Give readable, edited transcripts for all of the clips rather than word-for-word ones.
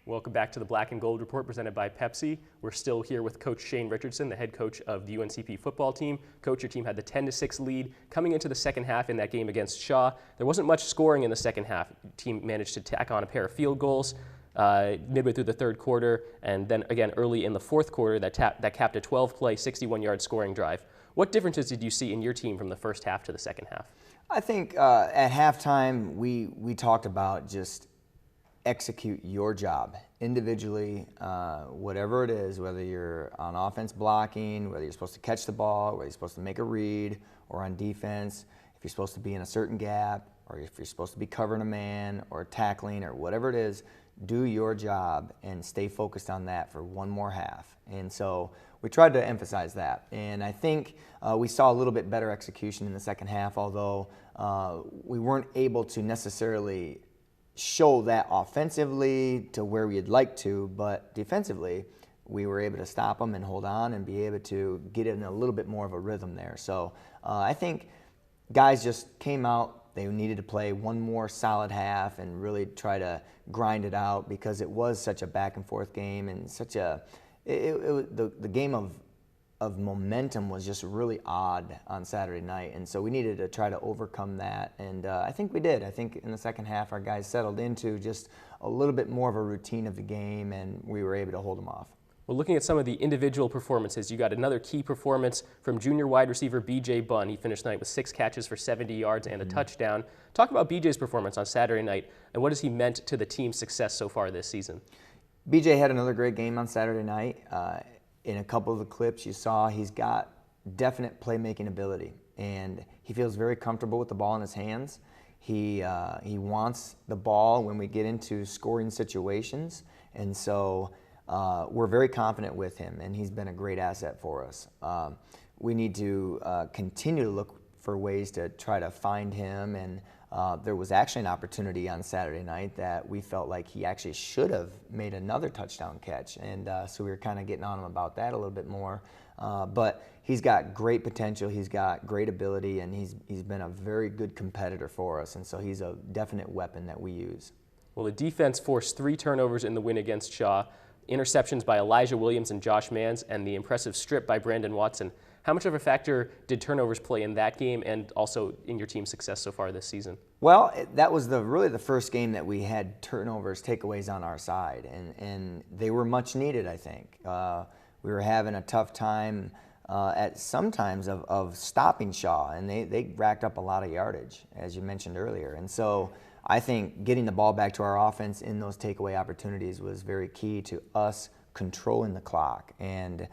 Welcome back to the Black and Gold Report presented by Pepsi. We're still here with Coach Shane Richardson, the head coach of the UNCP football team. Coach, your team had the 10-6 lead coming into the second half in that game against Shaw. There wasn't much scoring in the second half. The team managed to tack on a pair of field goals midway through the third quarter, and then again early in the fourth quarter that capped a 12-play, 61-yard scoring drive. What differences did you see in your team from the first half to the second half? I think at halftime we talked about just execute your job individually, whatever it is, whether you're on offense blocking, whether you're supposed to catch the ball, whether you're supposed to make a read, or on defense, if you're supposed to be in a certain gap, or if you're supposed to be covering a man or tackling or whatever it is, do your job and stay focused on that for one more half. And so we tried to emphasize that. And I think we saw a little bit better execution in the second half, although we weren't able to necessarily show that offensively to where we'd like to, but defensively we were able to stop them and hold on and be able to get in a little bit more of a rhythm there. So I think guys just came out, they needed to play one more solid half and really try to grind it out because it was such a back and forth game and such a, the game of momentum was just really odd on Saturday night, and so we needed to try to overcome that, and I think we did. I think in the second half our guys settled into just a little bit more of a routine of the game, and we were able to hold them off. Well, looking at some of the individual performances, you got another key performance from junior wide receiver B.J. Bunn. He finished the night with 6 catches for 70 yards and a touchdown. Talk about B.J.'s performance on Saturday night, and what has he meant to the team's success so far this season? B.J. had another great game on Saturday night. In a couple of the clips you saw, he's got definite playmaking ability, and he feels very comfortable with the ball in his hands. He wants the ball when we get into scoring situations, and so we're very confident with him, and he's been a great asset for us. We need to continue to look for ways to try to find him, and there was actually an opportunity on Saturday night that we felt like he actually should have made another touchdown catch, and so we were kind of getting on him about that a little bit more. But he's got great potential, he's got great ability, and he's been a very good competitor for us, and so he's a definite weapon that we use. Well, the defense forced 3 turnovers in the win against Shaw, interceptions by Elijah Williams and Josh Manns, and the impressive strip by Brandon Watson. How much of a factor did turnovers play in that game and also in your team's success so far this season? Well, that was really the first game that we had turnovers, takeaways on our side, and they were much needed, I think. We were having a tough time at sometimes of stopping Shaw, and they racked up a lot of yardage, as you mentioned earlier. And so I think getting the ball back to our offense in those takeaway opportunities was very key to us controlling the clock. And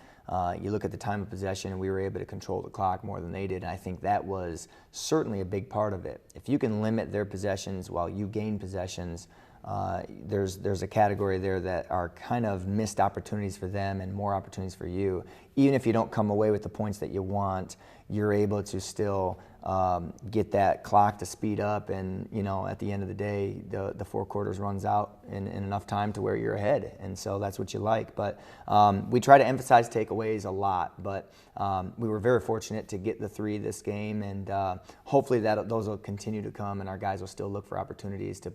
you look at the time of possession, and we were able to control the clock more than they did, and I think that was certainly a big part of it. If you can limit their possessions while you gain possessions, there's a category there that are kind of missed opportunities for them and more opportunities for you. Even if you don't come away with the points that you want, you're able to still get that clock to speed up, and at the end of the day, the 4 quarters runs out in enough time to where you're ahead, and so that's what you like. But we try to emphasize takeaways a lot, but we were very fortunate to get the 3 this game, and hopefully those will continue to come, and our guys will still look for opportunities to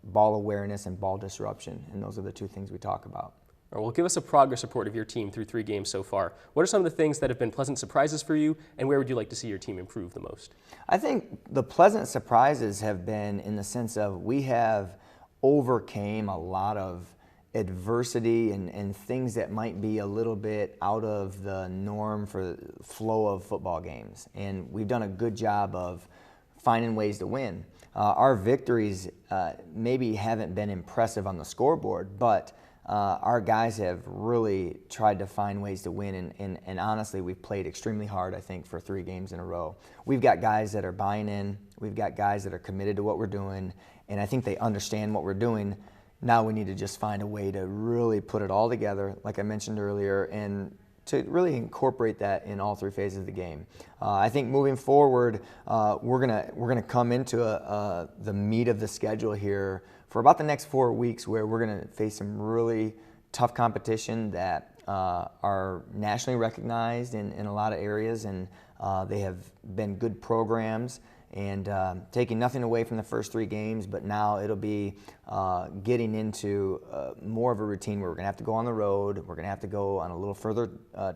ball awareness and ball disruption, and those are the 2 things we talk about. All right, well, give us a progress report of your team through 3 games so far. What are some of the things that have been pleasant surprises for you, and where would you like to see your team improve the most? I think the pleasant surprises have been in the sense of we have overcame a lot of adversity and things that might be a little bit out of the norm for the flow of football games, and we've done a good job of finding ways to win. Our victories maybe haven't been impressive on the scoreboard, but our guys have really tried to find ways to win, and honestly, we've played extremely hard, I think, for 3 games in a row. We've got guys that are buying in, we've got guys that are committed to what we're doing, and I think they understand what we're doing. Now we need to just find a way to really put it all together, like I mentioned earlier, and to really incorporate that in all 3 phases of the game. I think moving forward, we're gonna come into the meat of the schedule here for about the next 4 weeks, where we're gonna face some really tough competition that are nationally recognized in a lot of areas, and they have been good programs. and taking nothing away from the first 3 games, but now it'll be getting into more of a routine where we're going to have to go on the road, we're going to have to go on a little further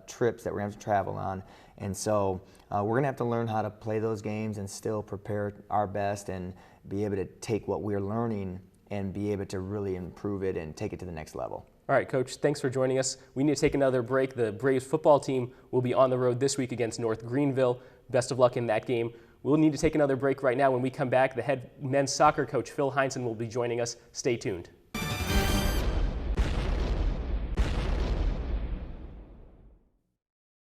trips that we're going to have to travel on, and so we're going to have to learn how to play those games and still prepare our best and be able to take what we're learning and be able to really improve it and take it to the next level. All right, Coach, thanks for joining us. We need to take another break. The Braves football team will be on the road this week against North Greenville. Best of luck in that game. We'll need to take another break right now. When we come back, the head men's soccer coach, Phil Heinsohn, will be joining us. Stay tuned.